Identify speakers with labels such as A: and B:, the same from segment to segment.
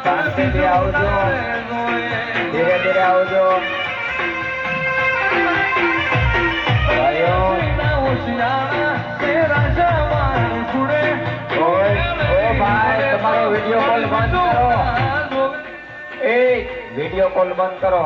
A: શાંતિથી આવજો, ધીરે ધીરે આવજો. તમારો વિડીયો કોલ બંધ કરો. વિડીયો કોલ બંધ કરો.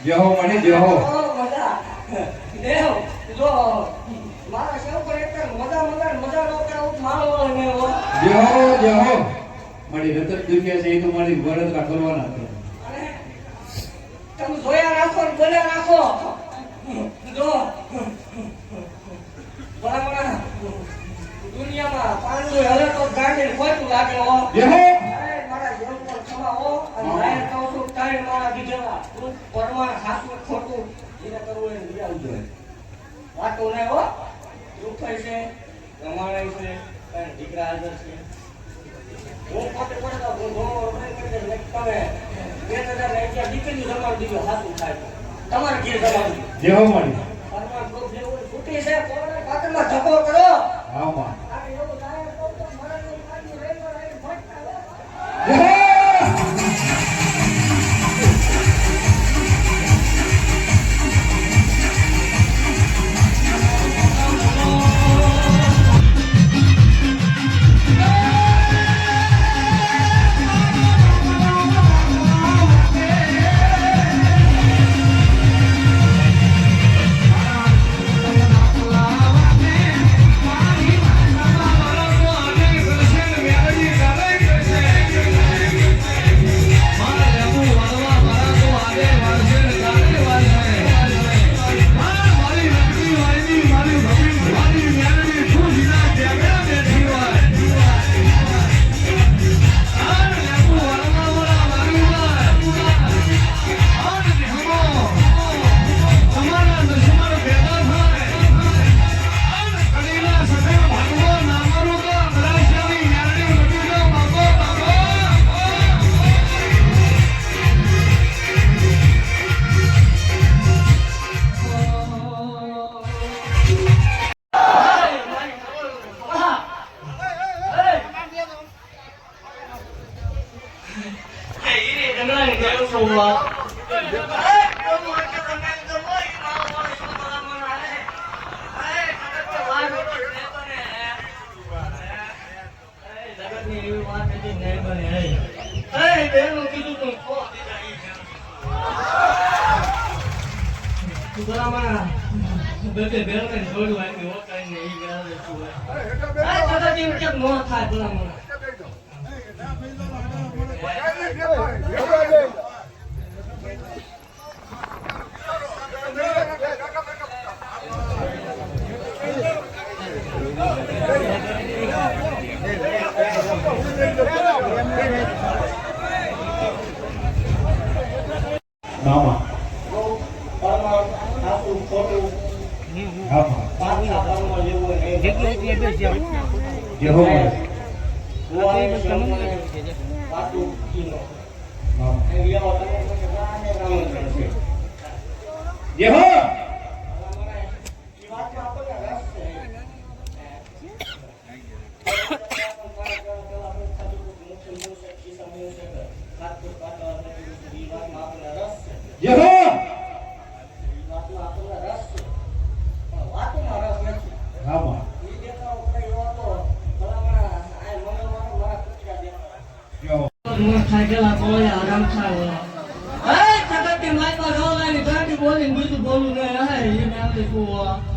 B: જેહો મને જેહો
C: દેવ જો મારા શેવ પર એક મજા નો કે આવું માળો ને
B: જેહો જેહો મારી રતન દુનિયા છે એ તો મારી વરદરા કરવાના છે.
C: અને તમે જોયા રાખો ને બોલ્યા રાખો જો બરાબર દુનિયામાં પાંડુ હલે તો ગાંડી ખોટું લાગે હો
B: જેહો
C: મારા જેવ પર ખમાઓ અને લાયક કહું છું તારે મારા દીધેલા તું પરમાણ હાથમાં ખોટું એને કરવું એને લઈ આવજો વાતો ને હો દુઃખ છે રમાણાય છે અને દીકરા હાજર છે હું પોતે પડતા હું ધોવો રોટલી કરી દે તમે 2011 દીકરીનું જમાડ દીધો હાથું થાય તમારે ઘેર જમાડ
B: જેહો મારી
C: પરમાણ ગ્રુપ જેવું છૂટી છે કોને કાતરમાં ધક્કો કરો
B: હા માં
C: આ એવું લાયક કહું તો મરણની પાછી રહી ફટકા
B: જેહો
A: La
B: મામા હા જે હો જે હો જે હો હા
C: બોલું નહીં